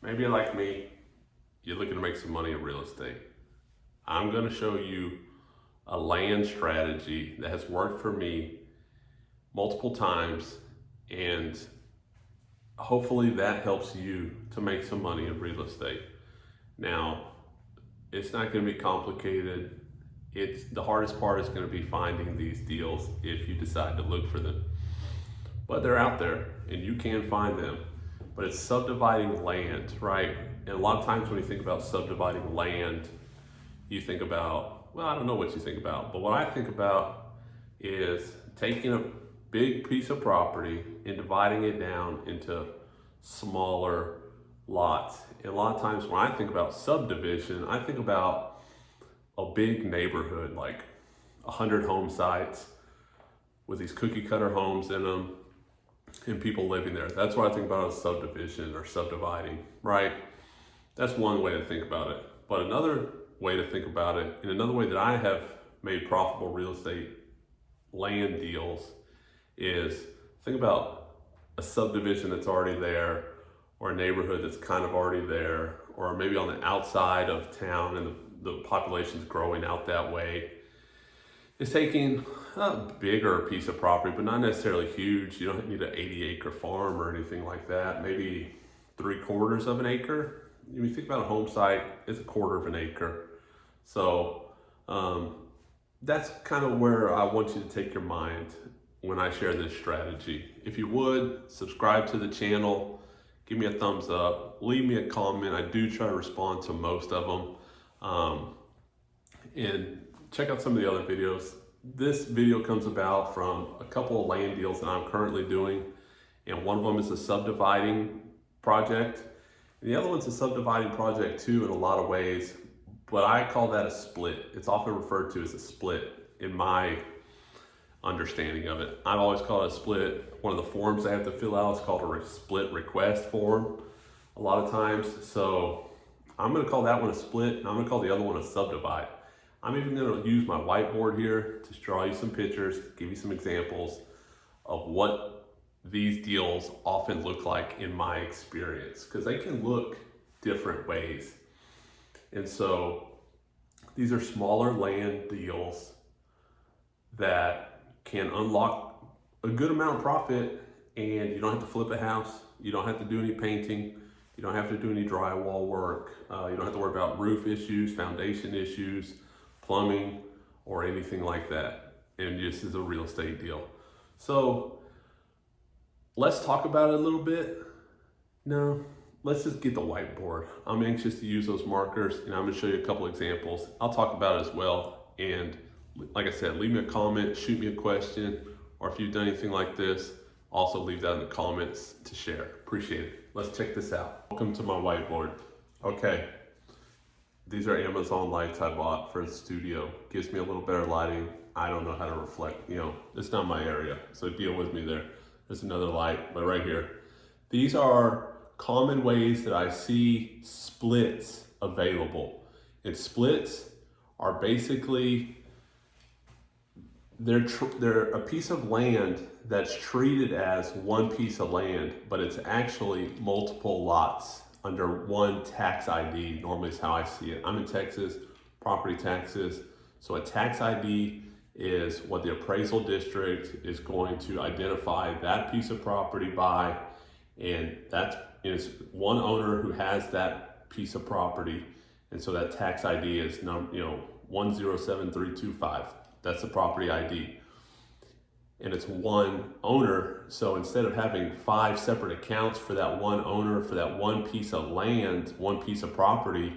Maybe you're like me, you're looking to make some money in real estate. I'm going to show you a land strategy that has worked for me multiple times, and hopefully that helps you to make some money in real estate. Now, it's not going to be complicated. The hardest part is going to be finding these deals if you decide to look for them. But they're out there and you can find them. But it's subdividing land, right? And a lot of times when you think about subdividing land, you think about, well, I don't know what you think about, but what I think about is taking a big piece of property and dividing it down into smaller lots. And a lot of times when I think about subdivision, I think about a big neighborhood, like 100 home sites with these cookie cutter homes in them and people living there. That's what I think about as subdivision or subdividing, right? That's one way to think about it. But another way to think about it, and another way that I have made profitable real estate land deals, is think about a subdivision that's already there, or a neighborhood that's kind of already there, or maybe on the outside of town and the population's growing out that way. It's taking a bigger piece of property, but not necessarily huge. You don't need an 80-acre farm or anything like that. Maybe 3/4 of an acre. When you think about a home site, it's 1/4 of an acre. So that's kind of where I want you to take your mind when I share this strategy. If you would, subscribe to the channel, give me a thumbs up, leave me a comment. I do try to respond to most of them. And check out some of the other videos. This video comes about from a couple of land deals that I'm currently doing. And one of them is a subdividing project. And the other one's a subdividing project too in a lot of ways, but I call that a split. It's often referred to as a split in my understanding of it. I've always called it a split. One of the forms I have to fill out is called a split request form a lot of times. So I'm gonna call that one a split, and I'm gonna call the other one a subdivide. I'm even gonna use my whiteboard here to draw you some pictures, give you some examples of what these deals often look like in my experience, because they can look different ways. And so these are smaller land deals that can unlock a good amount of profit, and you don't have to flip a house, you don't have to do any painting, you don't have to do any drywall work, you don't have to worry about roof issues, foundation issues, plumbing, or anything like that. And this is a real estate deal. So let's talk about it a little bit. No, let's just get the whiteboard. I'm anxious to use those markers, and I'm gonna show you a couple examples. I'll talk about it as well. And like I said, leave me a comment, shoot me a question, or if you've done anything like this, also leave that in the comments to share. Appreciate it. Let's check this out. Welcome to my whiteboard. Okay. These are Amazon lights I bought for the studio. Gives me a little better lighting. I don't know how to reflect, it's not my area, so deal with me there. There's another light, but right here. These are common ways that I see splits available. And splits are basically, they're a piece of land that's treated as one piece of land, but it's actually multiple lots under one tax ID, normally is how I see it. I'm in Texas, property taxes. So a tax ID is what the appraisal district is going to identify that piece of property by, and that is one owner who has that piece of property. And so that tax ID is 107325. That's the property ID. And it's one owner. So instead of having 5 separate accounts for that one owner, for that one piece of land, one piece of property,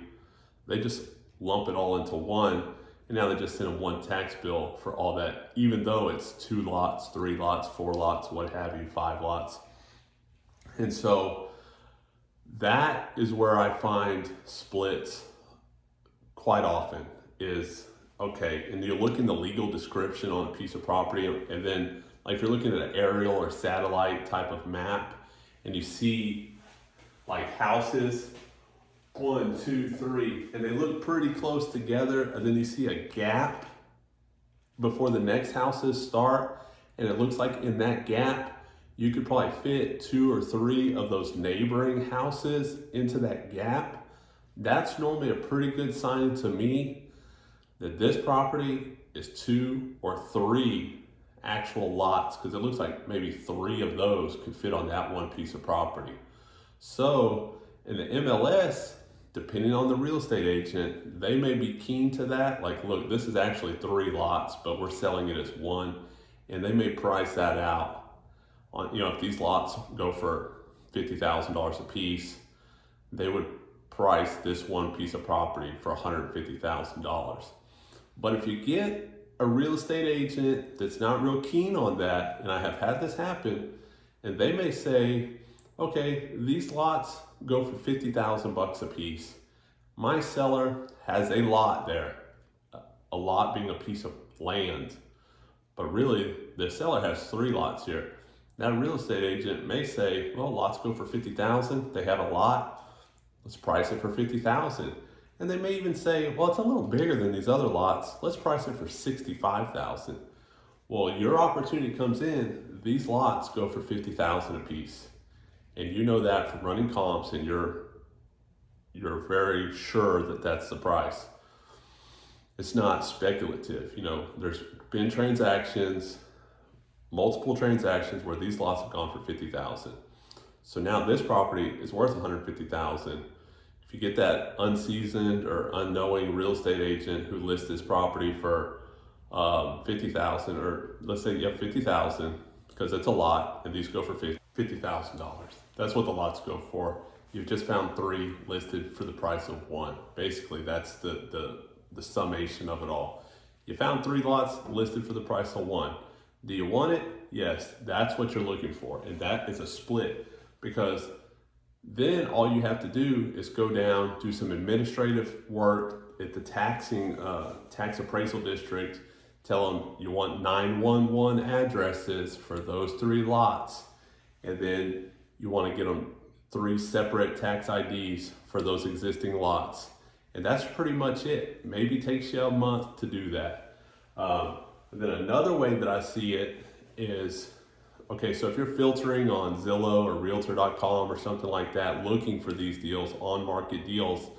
they just lump it all into one. And now they just send them one tax bill for all that, even though it's 2 lots, 3 lots, 4 lots, what have you, 5 lots. And so that is where I find splits quite often is, okay, and you look in the legal description on a piece of property, and then like if you're looking at an aerial or satellite type of map, and you see like houses, 1, 2, 3, and they look pretty close together, and then you see a gap before the next houses start, and it looks like in that gap you could probably fit 2 or 3 of those neighboring houses into that gap. That's normally a pretty good sign to me that this property is 2 or 3 actual lots, because it looks like maybe 3 of those could fit on that one piece of property. So in the MLS, depending on the real estate agent, they may be keen to that. Like, look, this is actually 3 lots, but we're selling it as 1. And they may price that out on, if these lots go for $50,000 a piece, they would price this one piece of property for $150,000. But if you get a real estate agent that's not real keen on that, and I have had this happen, and they may say, okay, these lots go for $50,000 a piece. My seller has a lot there, a lot being a piece of land, but really the seller has 3 lots here. That real estate agent may say, well, lots go for $50,000. They have a lot. Let's price it for $50,000. And they may even say, well, it's a little bigger than these other lots. Let's price it for $65,000. Well, your opportunity comes in. These lots go for $50,000 a piece. And you know that from running comps, and you're very sure that that's the price. It's not speculative. There's been multiple transactions where these lots have gone for $50,000. So now this property is worth $150,000. If you get that unseasoned or unknowing real estate agent who lists this property for $50,000, or let's say you have $50,000, because it's a lot, and these go for $50,000. That's what the lots go for. You've just found 3 listed for the price of 1. Basically, that's the summation of it all. You found 3 lots listed for the price of 1. Do you want it? Yes, that's what you're looking for. And that is a split, because then all you have to do is go down, do some administrative work at the tax appraisal district, tell them you want 911 addresses for those 3 lots, and then you want to get them 3 separate tax IDs for those existing lots. And that's pretty much it. Maybe takes you a month to do that. And then another way that I see it is, okay, so if you're filtering on Zillow or Realtor.com or something like that, looking for these deals, on-market deals,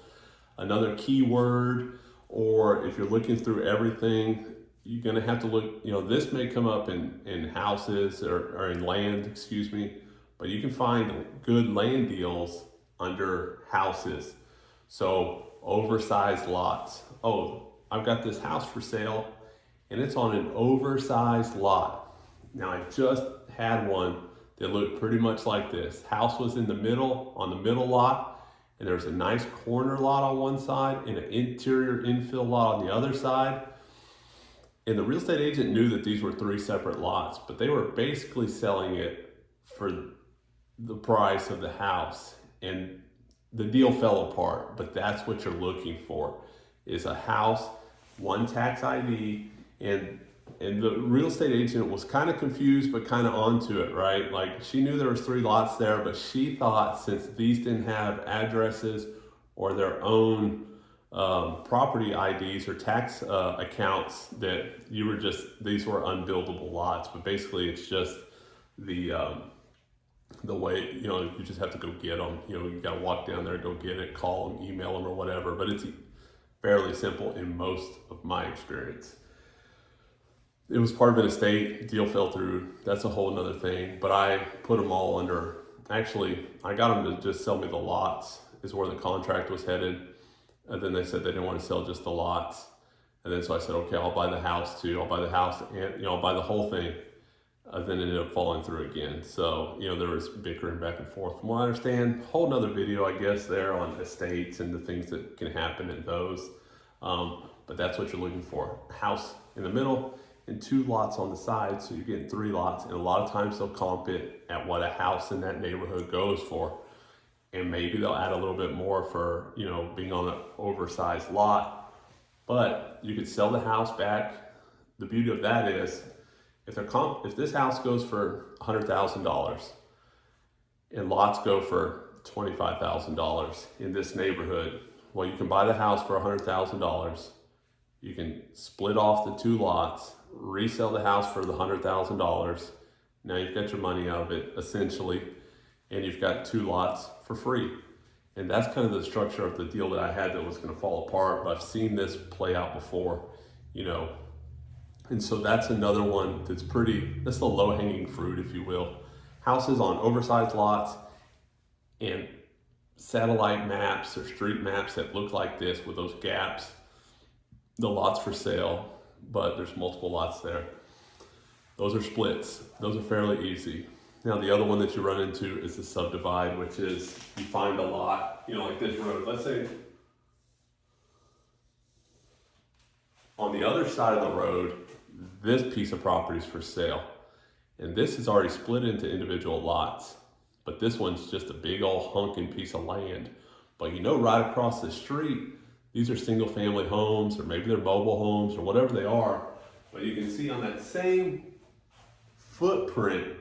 another keyword, or if you're looking through everything, you're gonna have to look, this may come up in houses or in land, but you can find good land deals under houses. So oversized lots. Oh, I've got this house for sale, and it's on an oversized lot. Now, I just had one that looked pretty much like this. House was in the middle, on the middle lot, and there's a nice corner lot on one side and an interior infill lot on the other side. And the real estate agent knew that these were 3 separate lots, but they were basically selling it for the price of the house. And the deal fell apart, but that's what you're looking for, is a house, 1 tax ID, and the real estate agent was kind of confused, but kind of onto it, right? Like, she knew there was 3 lots there, but she thought since these didn't have addresses or their own property IDs or tax accounts, that these were unbuildable lots. But basically, it's just the way, you just have to go get them. You got to walk down there, go get it, call them, email them, or whatever. But it's fairly simple in most of my experience. It was part of an estate, deal fell through. That's a whole nother thing. But I put them all under, actually, I got them to just sell me the lots, is where the contract was headed. And then they said they didn't want to sell just the lots. And then so I said, okay, I'll buy the house too. I'll buy the house and, I'll buy the whole thing. Then it ended up falling through again. So, there was bickering back and forth. From what I understand, whole nother video, I guess, there on estates and the things that can happen in those. But that's what you're looking for. A house in the middle and 2 lots on the side. So you're getting 3 lots. And a lot of times they'll comp it at what a house in that neighborhood goes for. And maybe they'll add a little bit more for, being on an oversized lot. But you could sell the house back. The beauty of that is, if this house goes for $100,000 and lots go for $25,000 in this neighborhood, well, you can buy the house for $100,000. You can split off the 2 lots, resell the house for the $100,000, Now you've got your money out of it, essentially, and you've got 2 lots for free. And that's kind of the structure of the deal that I had that was going to fall apart, but I've seen this play out before, you know. And so that's another one that's that's the low-hanging fruit, if you will. Houses on oversized lots and satellite maps or street maps that look like this with those gaps, the lots for sale, but there's multiple lots there. Those are splits. Those are fairly easy. Now the other one that you run into is the subdivide, which is you find a lot, you know, like this road. Let's say on the other side of the road, this piece of property is for sale. And this is already split into individual lots. But this one's just a big old hunking piece of land. But you know, right across the street, these are single family homes, or maybe they're mobile homes, or whatever they are. But you can see on that same footprint,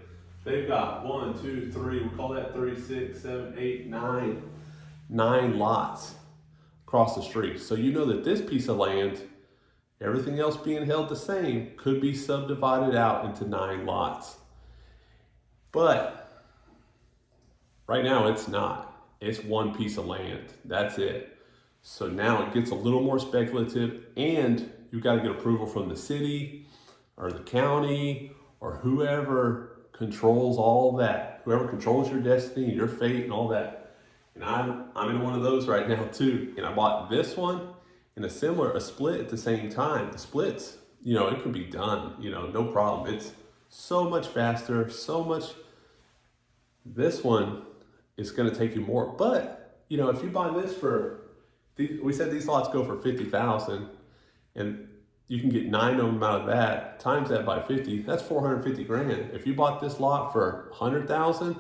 they've got 1, 2, 3, we call that 3, 6, 7, 8, 9 lots across the street. So you know that this piece of land, everything else being held the same, could be subdivided out into 9 lots. But right now it's not. It's one piece of land. That's it. So now it gets a little more speculative, and you've got to get approval from the city or the county or whoever controls all that, whoever controls your destiny, your fate, and all that. And I'm in one of those right now too. And I bought this one and a split at the same time. The splits, you know, it can be done, you know, no problem. It's so much faster, so much. This one is going to take you more. But, you know, if you buy this we said these lots go for $50,000, and you can get 9 of them out of that, times that by 50, that's 450 grand. If you bought this lot for 100,000,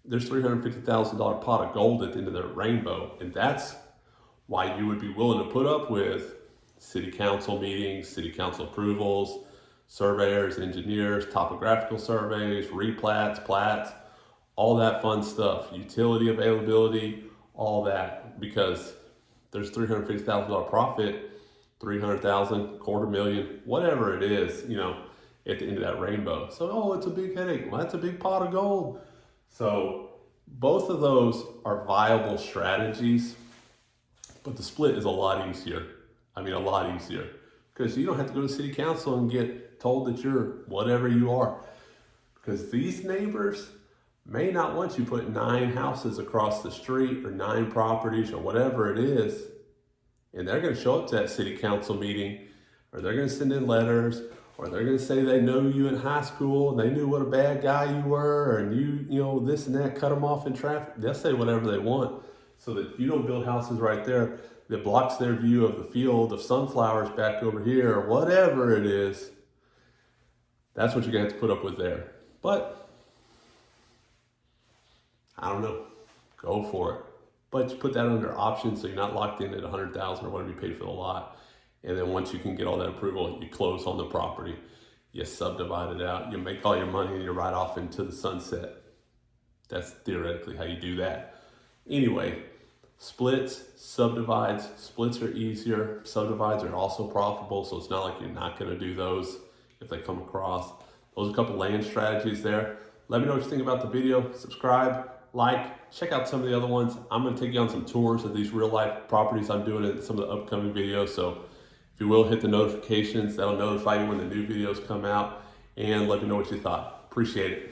there's $350,000 pot of gold at the end of the rainbow. And that's why you would be willing to put up with city council meetings, city council approvals, surveyors, engineers, topographical surveys, replats, plats, all that fun stuff, utility availability, all that, because there's $350,000 profit, 300,000, $250,000, whatever it is, you know, at the end of that rainbow. So, oh, it's a big headache. Well, that's a big pot of gold. So both of those are viable strategies, but the split is a lot easier. I mean, a lot easier, because you don't have to go to city council and get told that you're whatever you are, because these neighbors may not want you putting 9 houses across the street or 9 properties or whatever it is. And they're going to show up to that city council meeting, or they're going to send in letters, or they're going to say they know you in high school and they knew what a bad guy you were, and you know, this and that, cut them off in traffic. They'll say whatever they want so that you don't build houses right there that blocks their view of the field of sunflowers back over here, or whatever it is. That's what you're going to have to put up with there. But I don't know, go for it. But you put that under option so you're not locked in at $100,000 or whatever you paid for the lot. And then once you can get all that approval, you close on the property, you subdivide it out, you make all your money, and you ride off into the sunset. That's theoretically how you do that. Anyway, splits, subdivides. Splits are easier. Subdivides are also profitable, so it's not like you're not going to do those if they come across. Those are a couple land strategies there. Let me know what you think about the video. Subscribe, like, check out some of the other ones. I'm going to take you on some tours of these real life properties I'm doing in some of the upcoming videos. So if you will, hit the notifications. That'll notify you when the new videos come out. And let me know what you thought. Appreciate it.